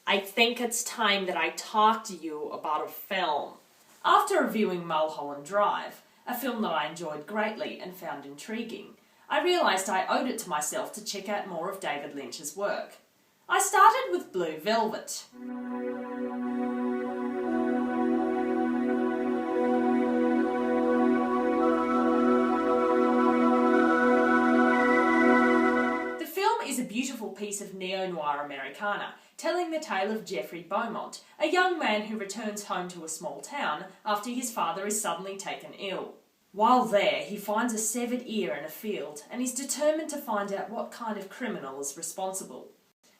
I think it's time that I talk to you about a film. After reviewing Mulholland Drive, a film that I enjoyed greatly and found intriguing, I realised I owed it to myself to check out more of David Lynch's work. I started with Blue Velvet. The film is a beautiful piece of neo-noir Americana, telling the tale of Jeffrey Beaumont, a young man who returns home to a small town after his father is suddenly taken ill. While there, he finds a severed ear in a field and is determined to find out what kind of criminal is responsible.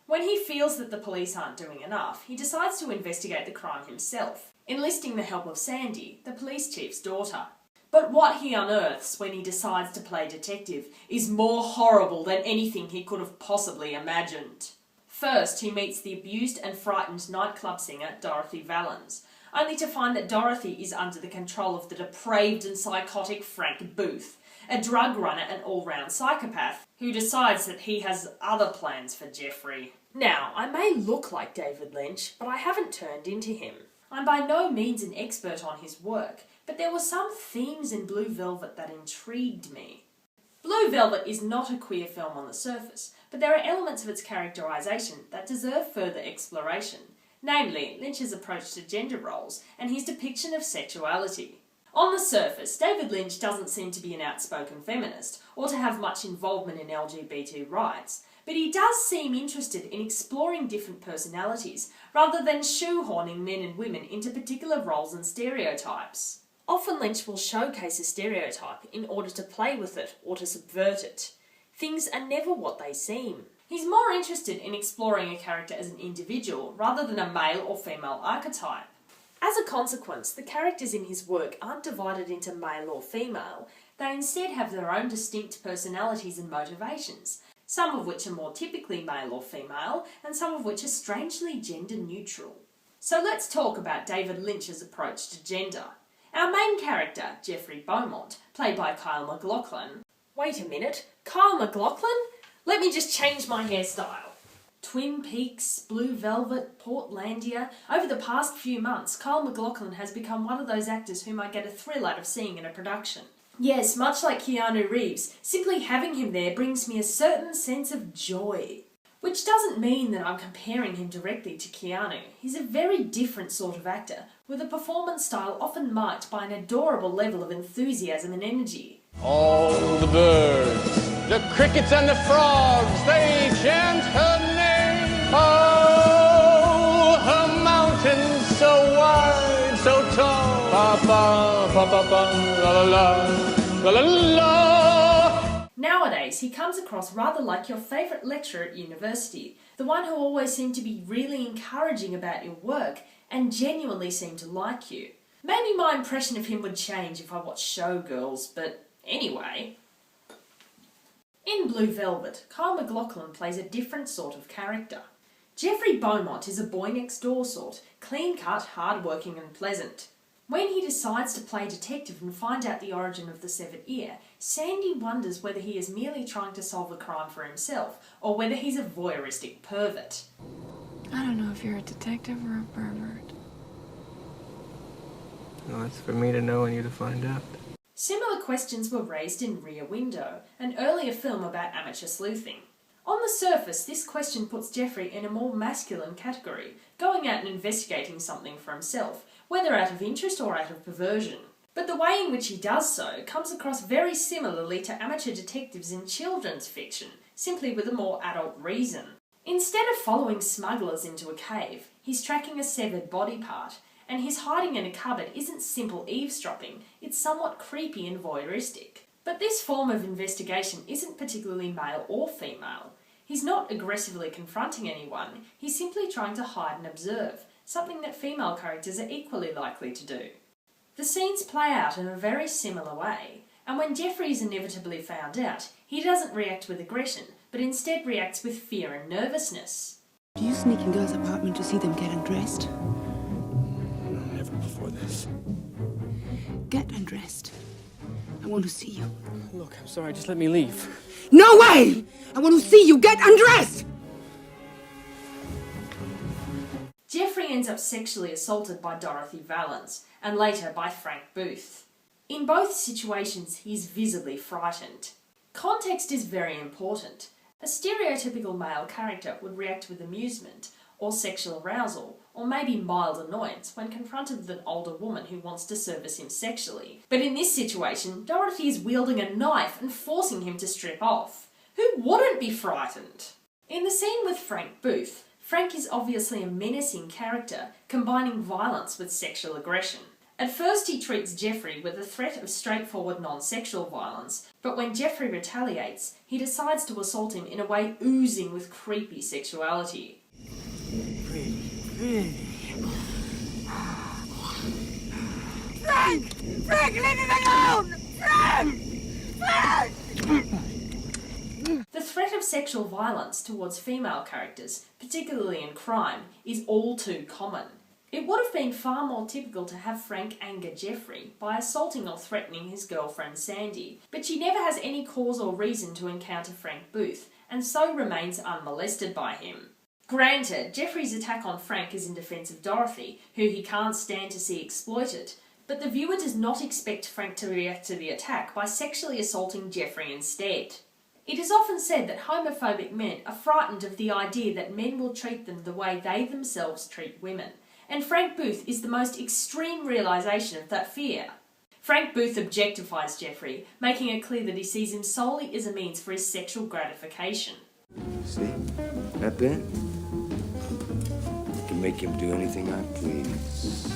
When he feels that the police aren't doing enough, he decides to investigate the crime himself, enlisting the help of Sandy, the police chief's daughter. But what he unearths when he decides to play detective is more horrible than anything he could have possibly imagined. First, he meets the abused and frightened nightclub singer Dorothy Valens, only to find that Dorothy is under the control of the depraved and psychotic Frank Booth, a drug runner and all-round psychopath, who decides that he has other plans for Jeffrey. Now, I may look like David Lynch, but I haven't turned into him. I'm by no means an expert on his work, but there were some themes in Blue Velvet that intrigued me. Blue Velvet is not a queer film on the surface, but there are elements of its characterisation that deserve further exploration, namely Lynch's approach to gender roles and his depiction of sexuality. On the surface, David Lynch doesn't seem to be an outspoken feminist or to have much involvement in LGBT rights, but he does seem interested in exploring different personalities rather than shoehorning men and women into particular roles and stereotypes. Often Lynch will showcase a stereotype in order to play with it or to subvert it. Things are never what they seem. He's more interested in exploring a character as an individual rather than a male or female archetype. As a consequence, the characters in his work aren't divided into male or female, they instead have their own distinct personalities and motivations, some of which are more typically male or female, and some of which are strangely gender neutral. So let's talk about David Lynch's approach to gender. Our main character, Jeffrey Beaumont, played by Kyle MacLachlan. Wait a minute, Kyle MacLachlan? Let me just change my hairstyle. Twin Peaks, Blue Velvet, Portlandia. Over the past few months, Kyle MacLachlan has become one of those actors whom I get a thrill out of seeing in a production. Yes, much like Keanu Reeves, simply having him there brings me a certain sense of joy. Which doesn't mean that I'm comparing him directly to Keanu. He's a very different sort of actor, with a performance style often marked by an adorable level of enthusiasm and energy. All the birds, the crickets and the frogs, they chant her name. Oh, her mountains so wide, so tall. Ba ba ba ba ba la la la la la la. Nowadays, he comes across rather like your favourite lecturer at university, the one who always seemed to be really encouraging about your work and genuinely seemed to like you. Maybe my impression of him would change if I watched Showgirls, but anyway. In Blue Velvet, Kyle MacLachlan plays a different sort of character. Jeffrey Beaumont is a boy-next-door sort, clean-cut, hard-working and pleasant. When he decides to play detective and find out the origin of the severed ear, Sandy wonders whether he is merely trying to solve a crime for himself, or whether he's a voyeuristic pervert. I don't know if you're a detective or a pervert. Well, it's for me to know and you to find out. Similar questions were raised in Rear Window, an earlier film about amateur sleuthing. On the surface, this question puts Jeffrey in a more masculine category, going out and investigating something for himself, whether out of interest or out of perversion. But the way in which he does so comes across very similarly to amateur detectives in children's fiction, simply with a more adult reason. Instead of following smugglers into a cave, he's tracking a severed body part, and his hiding in a cupboard isn't simple eavesdropping, it's somewhat creepy and voyeuristic. But this form of investigation isn't particularly male or female. He's not aggressively confronting anyone, he's simply trying to hide and observe, something that female characters are equally likely to do. The scenes play out in a very similar way, and when Jeffrey is inevitably found out, he doesn't react with aggression, but instead reacts with fear and nervousness. Do you sneak in girls' apartment to see them get undressed? Never before this. Get undressed. I want to see you. Look, I'm sorry, just let me leave. No way! I want to see you get undressed! Jeffrey ends up sexually assaulted by Dorothy Valance, and later by Frank Booth. In both situations, he's visibly frightened. Context is very important. A stereotypical male character would react with amusement, or sexual arousal, or maybe mild annoyance when confronted with an older woman who wants to service him sexually. But in this situation, Dorothy is wielding a knife and forcing him to strip off. Who wouldn't be frightened? In the scene with Frank Booth, Frank is obviously a menacing character, combining violence with sexual aggression. At first he treats Jeffrey with the threat of straightforward non-sexual violence, but when Jeffrey retaliates, he decides to assault him in a way oozing with creepy sexuality. Frank! Frank, leave him alone! Frank! Frank! The threat of sexual violence towards female characters, particularly in crime, is all too common. It would have been far more typical to have Frank anger Jeffrey by assaulting or threatening his girlfriend Sandy, but she never has any cause or reason to encounter Frank Booth, and so remains unmolested by him. Granted, Jeffrey's attack on Frank is in defence of Dorothy, who he can't stand to see exploited, but the viewer does not expect Frank to react to the attack by sexually assaulting Jeffrey instead. It is often said that homophobic men are frightened of the idea that men will treat them the way they themselves treat women, and Frank Booth is the most extreme realisation of that fear. Frank Booth objectifies Jeffrey, making it clear that he sees him solely as a means for his sexual gratification. See? That bit? I can make him do anything I please.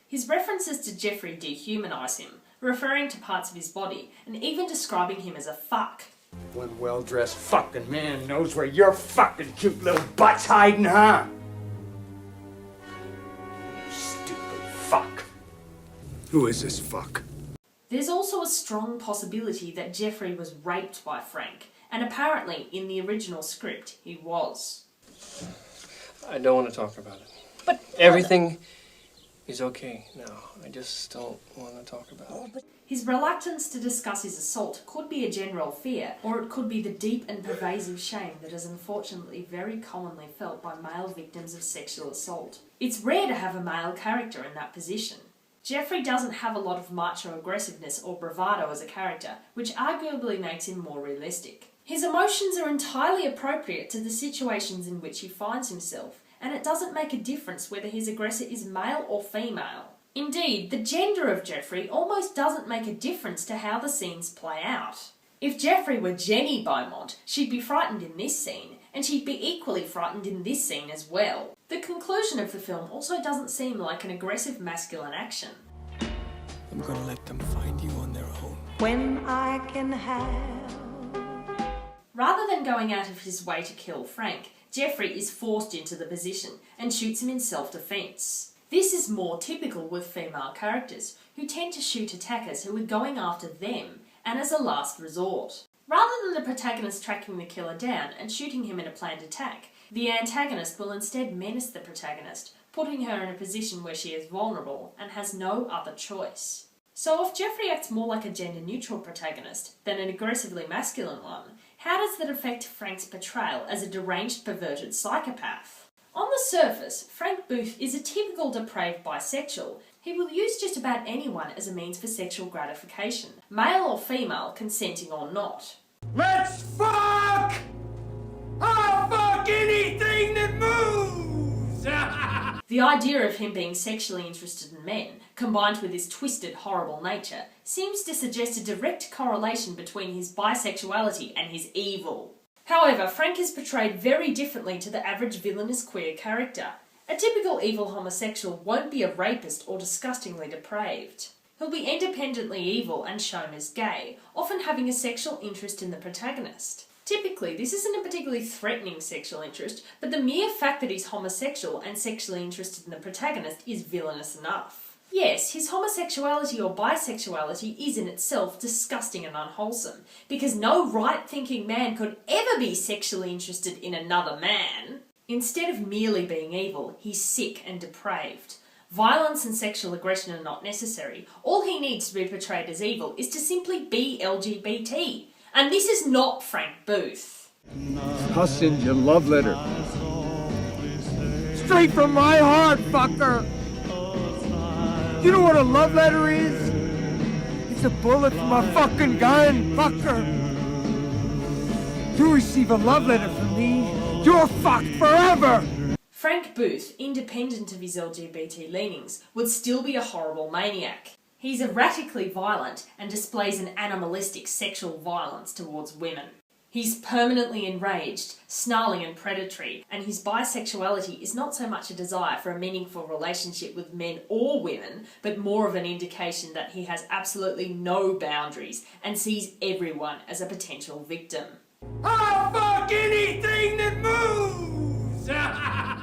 His references to Jeffrey dehumanise him, referring to parts of his body, and even describing him as a fuck. One well-dressed fucking man knows where your fucking cute little butt's hiding, huh? Stupid fuck. Who is this fuck? There's also a strong possibility that Jeffrey was raped by Frank, and apparently in the original script he was. I don't want to talk about it. But everything is okay now. I just don't want to talk about it. His reluctance to discuss his assault could be a general fear, or it could be the deep and pervasive shame that is unfortunately very commonly felt by male victims of sexual assault. It's rare to have a male character in that position. Jeffrey doesn't have a lot of macho aggressiveness or bravado as a character, which arguably makes him more realistic. His emotions are entirely appropriate to the situations in which he finds himself, and it doesn't make a difference whether his aggressor is male or female. Indeed, the gender of Jeffrey almost doesn't make a difference to how the scenes play out. If Jeffrey were Jenny Beaumont, she'd be frightened in this scene, and she'd be equally frightened in this scene as well. The conclusion of the film also doesn't seem like an aggressive masculine action. I'm gonna let them find you on their own. When I can have. Rather than going out of his way to kill Frank, Jeffrey is forced into the position and shoots him in self-defence. This is more typical with female characters, who tend to shoot attackers who are going after them, and as a last resort. Rather than the protagonist tracking the killer down and shooting him in a planned attack, the antagonist will instead menace the protagonist, putting her in a position where she is vulnerable and has no other choice. So if Jeffrey acts more like a gender-neutral protagonist than an aggressively masculine one, how does that affect Frank's portrayal as a deranged, perverted psychopath? On the surface, Frank Booth is a typical depraved bisexual. He will use just about anyone as a means for sexual gratification, male or female, consenting or not. Let's fuck! I'll fuck anything that moves! The idea of him being sexually interested in men, combined with his twisted, horrible nature, seems to suggest a direct correlation between his bisexuality and his evil. However, Frank is portrayed very differently to the average villainous queer character. A typical evil homosexual won't be a rapist or disgustingly depraved. He'll be independently evil and shown as gay, often having a sexual interest in the protagonist. Typically, this isn't a particularly threatening sexual interest, but the mere fact that he's homosexual and sexually interested in the protagonist is villainous enough. Yes, his homosexuality or bisexuality is in itself disgusting and unwholesome, because no right-thinking man could ever be sexually interested in another man. Instead of merely being evil, he's sick and depraved. Violence and sexual aggression are not necessary. All he needs to be portrayed as evil is to simply be LGBT. And this is not Frank Booth. I'll send you a love letter. straight from my heart, fucker. You know what a love letter is? It's a bullet from a fucking gun, fucker. You receive a love letter from me, you're fucked forever. Frank Booth, independent of his LGBT leanings, would still be a horrible maniac. He's erratically violent and displays an animalistic sexual violence towards women. He's permanently enraged, snarling and predatory, and his bisexuality is not so much a desire for a meaningful relationship with men or women, but more of an indication that he has absolutely no boundaries and sees everyone as a potential victim. I'll fuck anything that moves!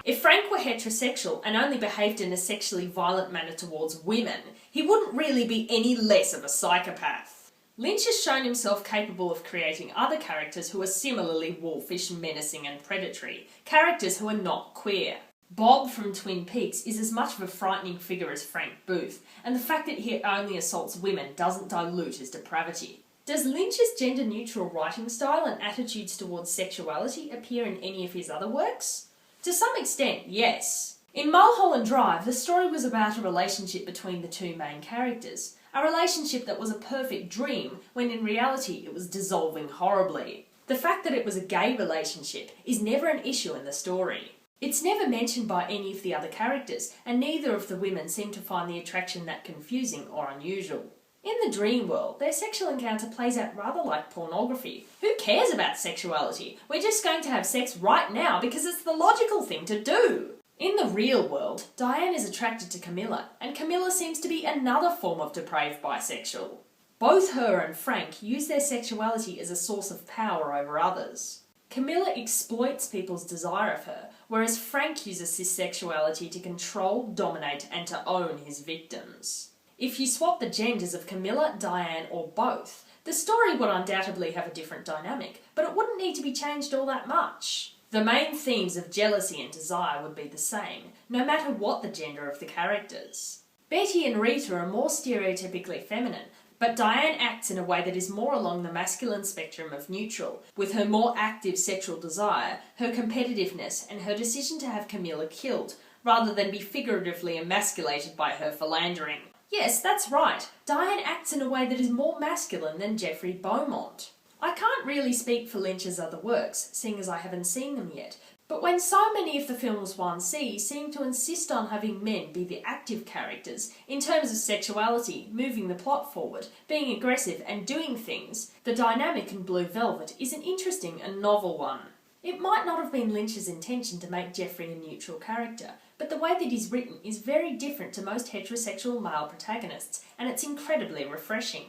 If Frank were heterosexual and only behaved in a sexually violent manner towards women, he wouldn't really be any less of a psychopath. Lynch has shown himself capable of creating other characters who are similarly wolfish, menacing and predatory, characters who are not queer. Bob from Twin Peaks is as much of a frightening figure as Frank Booth, and the fact that he only assaults women doesn't dilute his depravity. Does Lynch's gender-neutral writing style and attitudes towards sexuality appear in any of his other works? To some extent, yes. In Mulholland Drive, the story was about a relationship between the two main characters, a relationship that was a perfect dream when in reality it was dissolving horribly. The fact that it was a gay relationship is never an issue in the story. It's never mentioned by any of the other characters, and neither of the women seem to find the attraction that confusing or unusual. In the dream world, their sexual encounter plays out rather like pornography. Who cares about sexuality? We're just going to have sex right now because it's the logical thing to do. In the real world, Diane is attracted to Camilla, and Camilla seems to be another form of depraved bisexual. Both her and Frank use their sexuality as a source of power over others. Camilla exploits people's desire of her, whereas Frank uses his sexuality to control, dominate, and to own his victims. If you swap the genders of Camilla, Diane, or both, the story would undoubtedly have a different dynamic, but it wouldn't need to be changed all that much. The main themes of jealousy and desire would be the same, no matter what the gender of the characters. Betty and Rita are more stereotypically feminine, but Diane acts in a way that is more along the masculine spectrum of neutral, with her more active sexual desire, her competitiveness, and her decision to have Camilla killed, rather than be figuratively emasculated by her philandering. Yes, that's right. Diane acts in a way that is more masculine than Jeffrey Beaumont. I can't really speak for Lynch's other works, seeing as I haven't seen them yet, but when so many of the films one sees seem to insist on having men be the active characters, in terms of sexuality, moving the plot forward, being aggressive and doing things, the dynamic in Blue Velvet is an interesting and novel one. It might not have been Lynch's intention to make Jeffrey a neutral character, but the way that he's written is very different to most heterosexual male protagonists, and it's incredibly refreshing.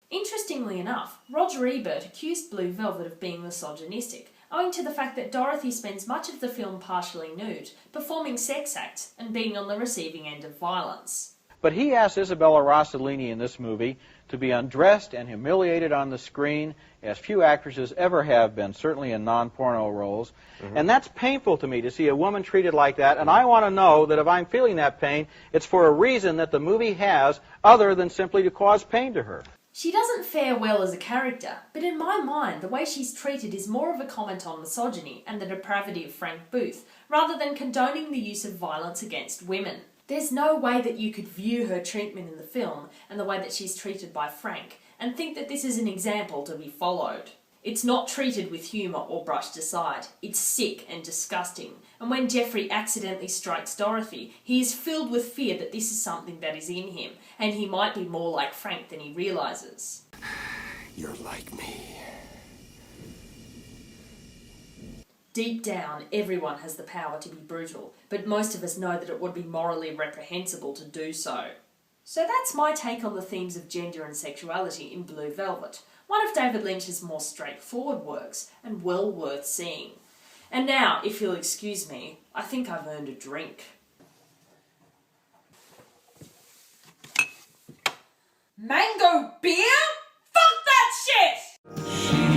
Interestingly enough, Roger Ebert accused Blue Velvet of being misogynistic, owing to the fact that Dorothy spends much of the film partially nude, performing sex acts, and being on the receiving end of violence. But he asked Isabella Rossellini in this movie to be undressed and humiliated on the screen, as few actresses ever have been, certainly in non-porno roles. And that's painful to me, to see a woman treated like that, and I want to know that if I'm feeling that pain, it's for a reason that the movie has, other than simply to cause pain to her. She doesn't fare well as a character, but in my mind, the way she's treated is more of a comment on misogyny and the depravity of Frank Booth, rather than condoning the use of violence against women. There's no way that you could view her treatment in the film and the way that she's treated by Frank and think that this is an example to be followed. It's not treated with humour or brushed aside. It's sick and disgusting, and when Jeffrey accidentally strikes Dorothy, he is filled with fear that this is something that is in him, and he might be more like Frank than he realises. You're like me. Deep down, everyone has the power to be brutal, but most of us know that it would be morally reprehensible to do so. So that's my take on the themes of gender and sexuality in Blue Velvet, one of David Lynch's more straightforward works, and well worth seeing. And now, if you'll excuse me, I think I've earned a drink. Mango beer? Fuck that shit!